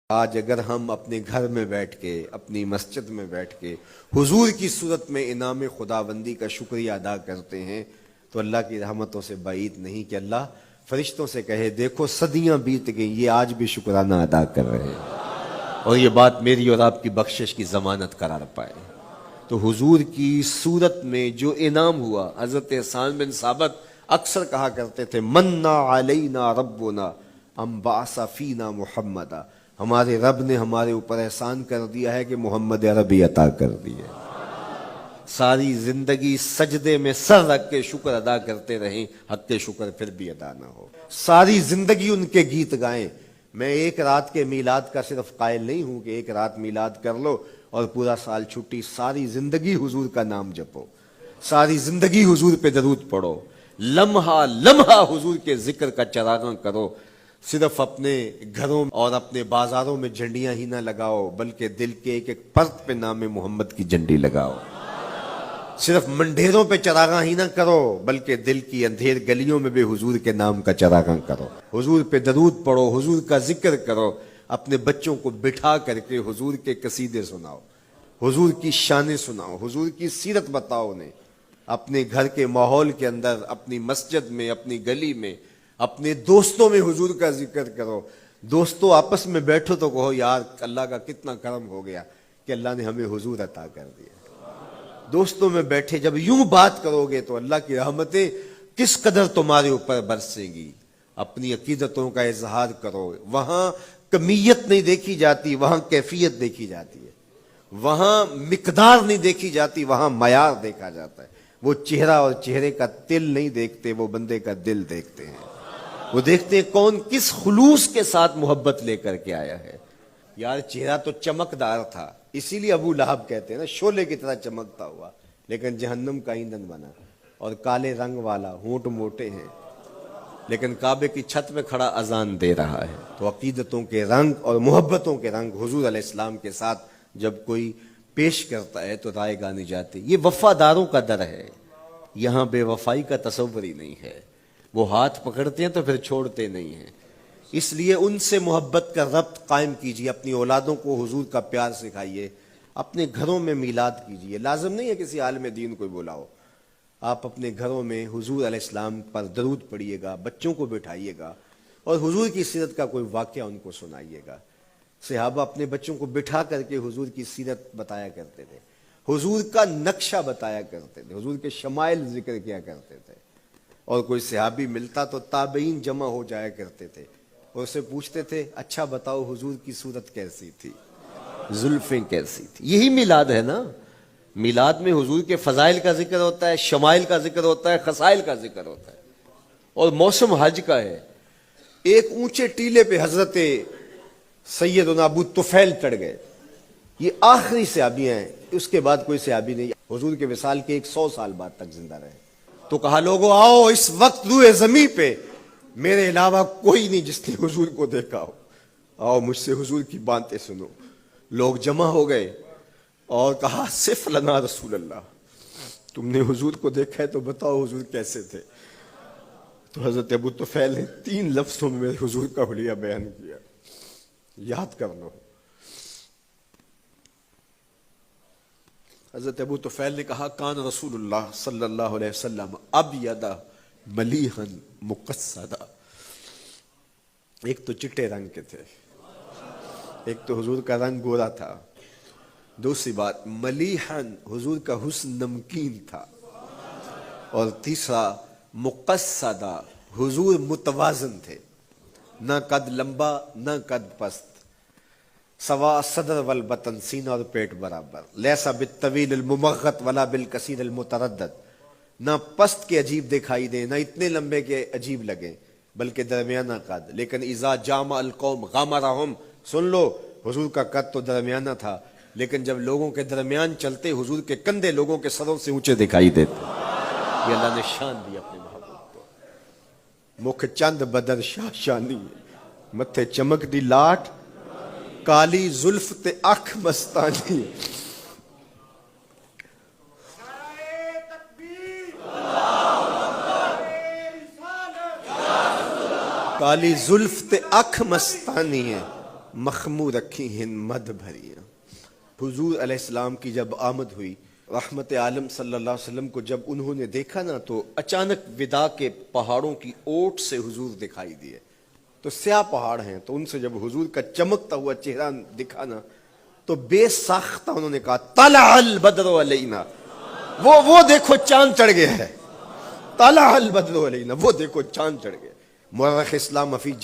آج اگر ہم اپنے گھر میں بیٹھ کے اپنی مسجد میں بیٹھ کے حضور کی صورت میں انعام خداوندی کا شکریہ ادا کرتے ہیں تو اللہ کی رحمتوں سے بعید نہیں کہ اللہ فرشتوں سے کہے دیکھو صدیاں بیت گئیں یہ آج بھی شکرانہ ادا کر رہے ہیں اور یہ بات میری اور آپ کی بخشش کی ضمانت قرار پائے۔ تو حضور کی صورت میں جو انعام ہوا، حضرت حسان بن ثابت اکثر کہا کرتے تھے منّا علینا ربنا ام بعث فینا محمدا، ہمارے رب نے ہمارے اوپر احسان کر دیا ہے کہ محمد عربی عطا کر دی ہے۔ ساری زندگی سجدے میں سر رکھ کے شکر ادا کرتے رہیں، حق کے شکر پھر بھی ادا نہ ہو۔ ساری زندگی ان کے گیت گائیں۔ میں ایک رات کے میلاد کا صرف قائل نہیں ہوں کہ ایک رات میلاد کر لو اور پورا سال چھٹی، ساری زندگی حضور کا نام جپو، ساری زندگی حضور پہ درود پڑھو، لمحہ لمحہ حضور کے ذکر کا چراغاں کرو۔ صرف اپنے گھروں اور اپنے بازاروں میں جھنڈیاں ہی نہ لگاؤ بلکہ دل کے ایک ایک پرت پہ نام محمد کی جھنڈی لگاؤ۔ صرف منڈیروں پہ چراغاں ہی نہ کرو بلکہ دل کی اندھیر گلیوں میں بھی حضور کے نام کا چراغاں کرو، حضور پہ درود پڑھو، حضور کا ذکر کرو، اپنے بچوں کو بٹھا کر کے حضور کے قصیدے سناؤ، حضور کی شانیں سناؤ، حضور کی سیرت بتاؤ انہیں۔ اپنے گھر کے ماحول کے اندر، اپنی مسجد میں، اپنی گلی میں، اپنے دوستوں میں حضور کا ذکر کرو۔ دوستوں آپس میں بیٹھو تو کہو یار اللہ کا کتنا کرم ہو گیا کہ اللہ نے ہمیں حضور عطا کر دیا۔ دوستوں میں بیٹھے جب یوں بات کرو گے تو اللہ کی رحمتیں کس قدر تمہارے اوپر برسیں گی۔ اپنی عقیدتوں کا اظہار کرو، وہاں کمیت نہیں دیکھی جاتی، وہاں کیفیت دیکھی جاتی ہے، وہاں مقدار نہیں دیکھی جاتی، وہاں معیار دیکھا جاتا ہے۔ وہ چہرہ اور چہرے کا تل نہیں دیکھتے، وہ بندے کا دل دیکھتے ہیں، وہ دیکھتے ہیں کون کس خلوص کے ساتھ محبت لے کر کے آیا ہے۔ یار چہرہ تو چمکدار تھا، اسی لیے ابو لہب کہتے ہیں نا شعلے کی طرح چمکتا ہوا، لیکن جہنم کا ایندھن بنا، اور کالے رنگ والا، ہونٹ موٹے ہیں، لیکن کعبے کی چھت میں کھڑا اذان دے رہا ہے۔ تو عقیدتوں کے رنگ اور محبتوں کے رنگ حضور علیہ السلام کے ساتھ جب کوئی پیش کرتا ہے تو رائے گانی جاتی۔ یہ وفاداروں کا در ہے، یہاں بے وفائی کا تصور ہی نہیں ہے۔ وہ ہاتھ پکڑتے ہیں تو پھر چھوڑتے نہیں ہیں، اس لیے ان سے محبت کا ربط قائم کیجیے، اپنی اولادوں کو حضور کا پیار سکھائیے، اپنے گھروں میں میلاد کیجیے۔ لازم نہیں ہے کسی عالم دین کو بلاؤ، آپ اپنے گھروں میں حضور علیہ السلام پر درود پڑھیے گا، بچوں کو بٹھائیے گا اور حضور کی سیرت کا کوئی واقعہ ان کو سنائیے گا۔ صحابہ اپنے بچوں کو بٹھا کر کے حضور کی سیرت بتایا کرتے تھے، حضور کا نقشہ بتایا کرتے تھے، حضور کے شمائل ذکر کیا کرتے تھے، اور کوئی صحابی ملتا تو تابعین جمع ہو جایا کرتے تھے اور اسے پوچھتے تھے اچھا بتاؤ حضور کی صورت کیسی تھی، زلفیں کیسی تھی۔ یہی میلاد ہے نا۔ میلاد میں حضور کے فضائل کا ذکر ہوتا ہے، شمائل کا ذکر ہوتا ہے، خصائل کا ذکر ہوتا ہے، اور موسم حج کا ہے۔ ایک اونچے ٹیلے پہ حضرت سیدنا ابو طفیل چڑھ گئے، یہ آخری صحابی ہیں، اس کے بعد کوئی صحابی نہیں، حضور کے وصال کے 100 سال بعد تک زندہ رہے۔ تو کہا لوگوں آؤ اس وقت روئے زمین پہ میرے علاوہ کوئی نہیں جس نے حضور کو دیکھا ہو، آؤ مجھ سے حضور کی باتیں سنو۔ لوگ جمع ہو گئے اور کہا صف لنا رسول اللہ، تم نے حضور کو دیکھا ہے تو بتاؤ حضور کیسے تھے۔ تو حضرت ابو طفیل نے 3 لفظوں میں میرے حضور کا حلیہ بیان کیا، یاد کر لو۔ حضرت ابو طفیل نے کہا کان رسول اللہ صلی اللہ علیہ وسلم ابیض ملیحا مقصدا، ایک تو چٹے رنگ کے تھے، ایک تو حضور کا رنگ گورا تھا، دوسری بات ملیحا حضور کا حسن نمکین تھا، اور تیسرا مقصدا حضور متوازن تھے، نہ قد لمبا نہ قد پست، سوا صدر والبطن، سینہ اور پیٹ برابر، لیسا بالطویل الممغط ولا بالکثیر المتردد، نہ پست کے عجیب دکھائی دیں نہ اتنے لمبے کے عجیب لگیں بلکہ درمیانہ قد، لیکن اذا جامع القوم غامرہم، سن لو حضور کا قد تو درمیانہ تھا لیکن جب لوگوں کے درمیان چلتے حضور کے کندھے لوگوں کے سروں سے اونچے دکھائی دیتے۔ یہ اللہ نے شان دی اپنے محبوب کو۔ مکھ چند بدر شاہ شانی، متھے چمک دی لاٹ، کالی زلف تے اکھ مستانی، کالی زلف تے اکھ مستانی ہے، مخمور رکھی ہیں مد بھریاں۔ حضور علیہ السلام کی جب آمد ہوئی، رحمت عالم صلی اللہ علیہ وسلم کو جب انہوں نے دیکھا نا تو اچانک ودا کے پہاڑوں کی اوٹ سے حضور دکھائی دیے، تو سیاہ پہاڑ ہیں، تو ان سے جب حضور کا چمکتا ہوا چہرہ دکھا نا تو بے ساختہ انہوں نے کہا طلع البدر علینا، وہ دیکھو چاند چڑھ گیا ہے، طلع البدر علینا، وہ دیکھو چاند چڑھ گیا۔ مورخ اسلام حفیظ